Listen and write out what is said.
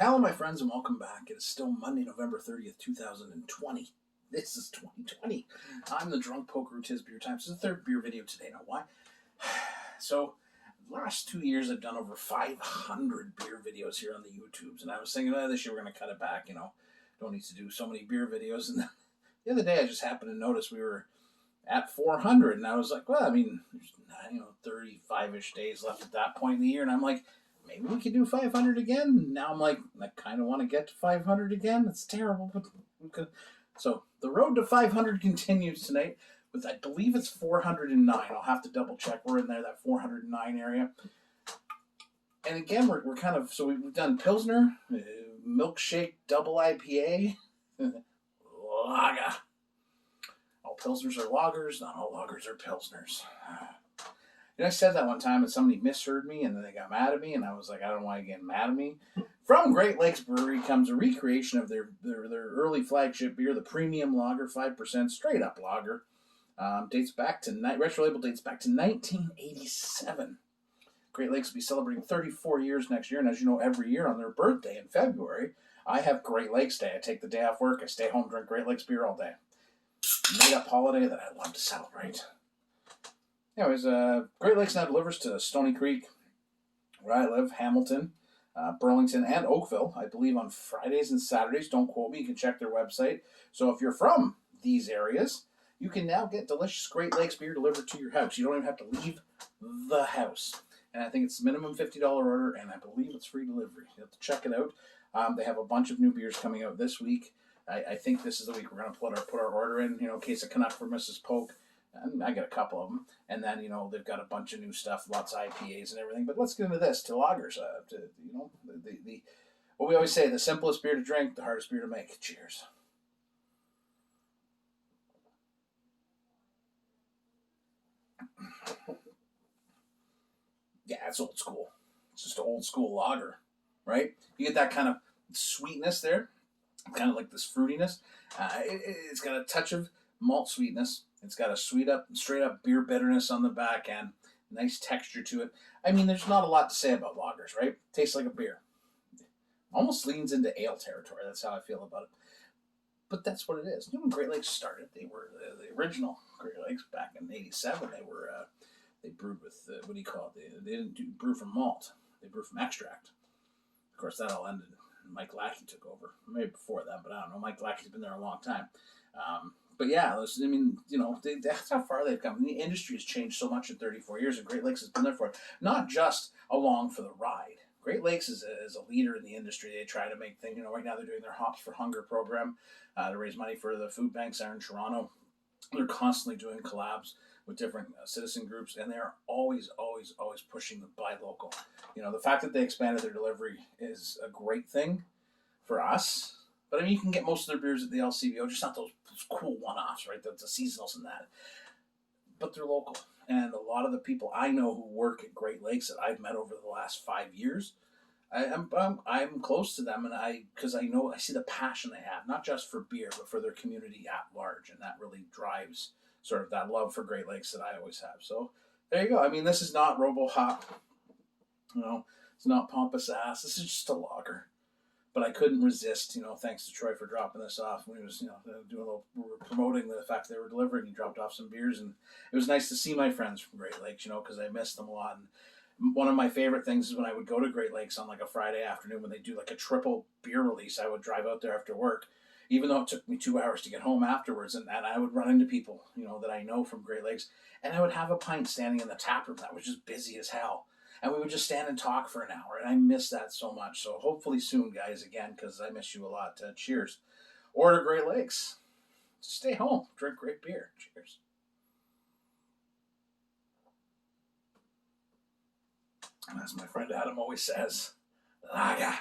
Hello, my friends, and welcome back. It is still Monday, November 30th, 2020. This is 2020. I'm the Drunk Poker who tis beer time. This is the third beer video today. Now, why? So, the last 2 years, I've done over 500 beer videos here on the YouTubes, and I was thinking, this year we're going to cut it back, don't need to do so many beer videos. And then the other day, I just happened to notice we were at 400, and I was like, well, there's 35-ish days left at that point in the year, and I'm like, maybe we could do 500 again. Now I'm like, I kind of want to get to 500 again. It's terrible, but we could. So the road to 500 continues tonight with, I believe it's 409. I'll have to double check. We're in there, that 409 area. And again, we're kind of, so we've done Pilsner, Milkshake, Double IPA, Lager. All Pilsners are lagers, not all lagers are Pilsners. I said that one time and somebody misheard me and then they got mad at me and I was like, I don't know why you're getting mad at me. From Great Lakes Brewery comes a recreation of their early flagship beer, the Premium Lager, 5% straight up lager. Retro label dates back to 1987. Great Lakes will be celebrating 34 years next year, and as you know, every year on their birthday in February, I have Great Lakes Day. I take the day off work, I stay home, drink Great Lakes beer all day. Made up holiday that I love to celebrate. Anyways, Great Lakes now delivers to Stony Creek, where I live, Hamilton, Burlington, and Oakville, I believe on Fridays and Saturdays. Don't quote me. You can check their website. So if you're from these areas, you can now get delicious Great Lakes beer delivered to your house. You don't even have to leave the house. And I think it's minimum $50 order, and I believe it's free delivery. You have to check it out. They have a bunch of new beers coming out this week. I think this is the week we're going to put our order in, case of Canuck for Mrs. Polk. I got a couple of them, and then they've got a bunch of new stuff, lots of IPAs and everything. But let's get into this, to lagers. What we always say: the simplest beer to drink, the hardest beer to make. Cheers. Yeah, it's old school. It's just an old school lager, right? You get that kind of sweetness there, kind of like this fruitiness. It's got a touch of malt sweetness. It's got a straight up beer bitterness on the back end. Nice texture to it. There's not a lot to say about lagers, right? Tastes like a beer. Almost leans into ale territory. That's how I feel about it. But that's what it is. When Great Lakes started, they were the original Great Lakes back in '87. They brewed with, they didn't brew from malt. They brewed from extract. Of course, that all ended. Mike Lackey took over. Maybe before that, but I don't know. Mike Lackey's been there a long time. But yeah, that's how far they've come. The industry has changed so much in 34 years, and Great Lakes has been there for it. Not just along for the ride. Great Lakes is a leader in the industry. They try to make things, right now they're doing their Hops for Hunger program to raise money for the food banks there in Toronto. They're constantly doing collabs with different citizen groups, and they're always pushing the buy local. The fact that they expanded their delivery is a great thing for us. But you can get most of their beers at the LCBO, just not those cool one-offs, right? The seasonals and that. But they're local. And a lot of the people I know who work at Great Lakes that I've met over the last 5 years, I'm close to them, and because I see the passion they have, not just for beer, but for their community at large. And that really drives sort of that love for Great Lakes that I always have. So there you go. This is not RoboHop. It's not pompous ass. This is just a lager. But I couldn't resist, thanks to Troy for dropping this off. When he was, we were promoting the fact they were delivering. He dropped off some beers, and it was nice to see my friends from Great Lakes, because I missed them a lot. And one of my favorite things is when I would go to Great Lakes on like a Friday afternoon when they do like a triple beer release. I would drive out there after work, even though it took me 2 hours to get home afterwards, and I would run into people, that I know from Great Lakes, and I would have a pint standing in the tap room that was just busy as hell. And we would just stand and talk for an hour, and I miss that so much. So hopefully soon, guys, again, because I miss you a lot. Cheers. Order Great Lakes. Stay home. Drink great beer. Cheers. And as my friend Adam always says, Lager.